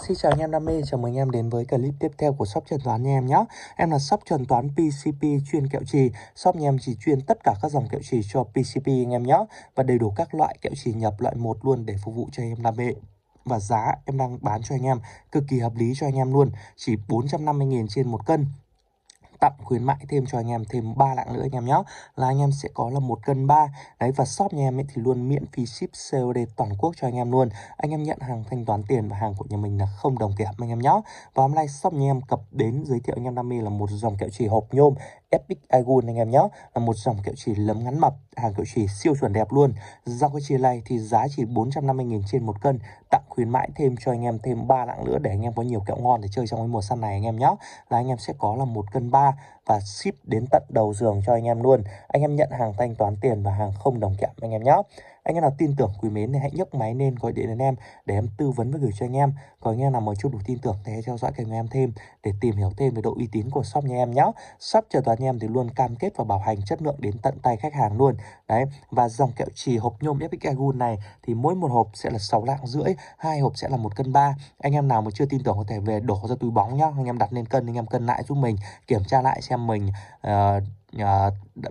Xin chào anh em đam mê, chào mừng anh em đến với clip tiếp theo của shop Trần Toán nha em nhé. Em là shop Trần Toán PCP chuyên kẹo chì. Shop nhà em chỉ chuyên tất cả các dòng kẹo chì cho PCP anh em nhé. Và đầy đủ các loại kẹo chì nhập loại một luôn để phục vụ cho anh em đam mê. Và giá em đang bán cho anh em cực kỳ hợp lý cho anh em luôn, chỉ 450.000 trên một cân. Tặng khuyến mãi thêm cho anh em thêm 3 lạng nữa anh em nhé, là anh em sẽ có là 1 cân 3 đấy. Và shop nhà em ấy thì luôn miễn phí ship COD toàn quốc cho anh em luôn. Anh em nhận hàng thanh toán tiền và hàng của nhà mình là không đồng tiền anh em nhé. Và hôm nay shop nhà em cập đến giới thiệu anh em đam mê là một dòng kẹo chì hộp nhôm Epic Igon anh em nhé, là một dòng kẹo chì lấm ngắn mập, hàng kẹo chì siêu chuẩn đẹp luôn. Dòng kẹo chì này thì giá chỉ 450.000 trên một cân, tặng khuyến mãi thêm cho anh em thêm 3 lạng nữa để anh em có nhiều kẹo ngon để chơi trong cái mùa săn này anh em nhé. Là anh em sẽ có là 1 cân 3 và ship đến tận đầu giường cho anh em luôn. Anh em nhận hàng thanh toán tiền và hàng không đồng kẹo anh em nhé. Anh em nào tin tưởng quý mến thì hãy nhấc máy lên gọi điện đến em để em tư vấn và gửi cho anh em. Còn anh em nào mới chưa đủ tin tưởng thì hãy theo dõi kênh em thêm để tìm hiểu thêm về độ uy tín của shop nhà em nhé. Shop Trần Toán nhà em thì luôn cam kết và bảo hành chất lượng đến tận tay khách hàng luôn. Đấy, và dòng kẹo chì hộp nhôm Epic Igon này thì mỗi một hộp sẽ là 6 lạng rưỡi, 2 hộp sẽ là 1 cân 3. Anh em nào mà chưa tin tưởng có thể về đổ ra túi bóng nhá. Anh em đặt lên cân, anh em cân lại giúp mình, kiểm tra lại xem mình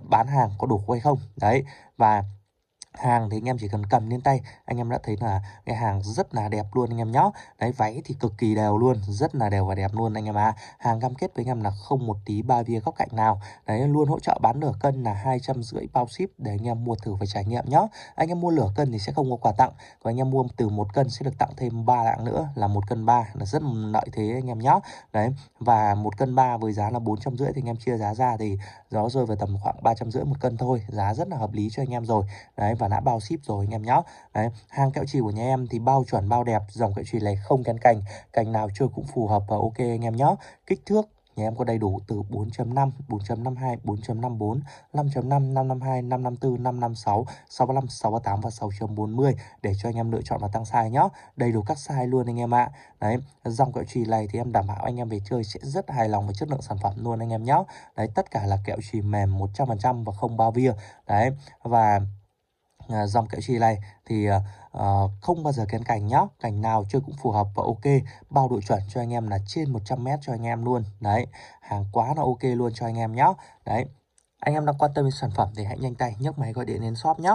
bán hàng có đủ hay không. Đấy, và hàng thì anh em chỉ cần cầm lên tay anh em đã thấy là cái hàng rất là đẹp luôn anh em nhé. Đấy, váy thì cực kỳ đều luôn, rất là đều và đẹp luôn anh em à. Hàng cam kết với anh em là không một tí ba vía góc cạnh nào. Đấy, luôn hỗ trợ bán nửa cân là 250 bao ship để anh em mua thử và trải nghiệm nhé. Anh em mua nửa cân thì sẽ không có quà tặng, còn anh em mua từ 1 cân sẽ được tặng thêm 3 lạng nữa là 1 cân 3, là rất lợi thế anh em nhé. Đấy, và 1 cân 3 với giá là 450 thì anh em chia giá ra thì nó rơi vào tầm khoảng 350 một cân thôi, giá rất là hợp lý cho anh em rồi. Đấy, và đã bao ship rồi anh em nhé. Đấy, hàng kẹo chì của nhà em thì bao chuẩn bao đẹp, dòng kẹo chì này không kén cành, cành nào chơi cũng phù hợp và ok anh em nhé. Kích thước nhà em có đầy đủ từ 4.5, 4.52, 4.54, 5.5, 552, 554, 556, 635, 638 và 6.40 để cho anh em lựa chọn và tăng size nhé. Đầy đủ các size luôn anh em ạ. Đấy, dòng kẹo chì này thì em đảm bảo anh em về chơi sẽ rất hài lòng với chất lượng sản phẩm luôn anh em nhé. Đấy, tất cả là kẹo chì mềm 100% và không bao bia. Đấy, và dòng kẹo chì này thì không bao giờ kén cành nhá, cành nào chơi cũng phù hợp và ok, bao độ chuẩn cho anh em là trên 100m cho anh em luôn. Đấy, hàng quá là ok luôn cho anh em nhá. Đấy, anh em đang quan tâm đến sản phẩm thì hãy nhanh tay nhấc máy gọi điện đến shop nhá.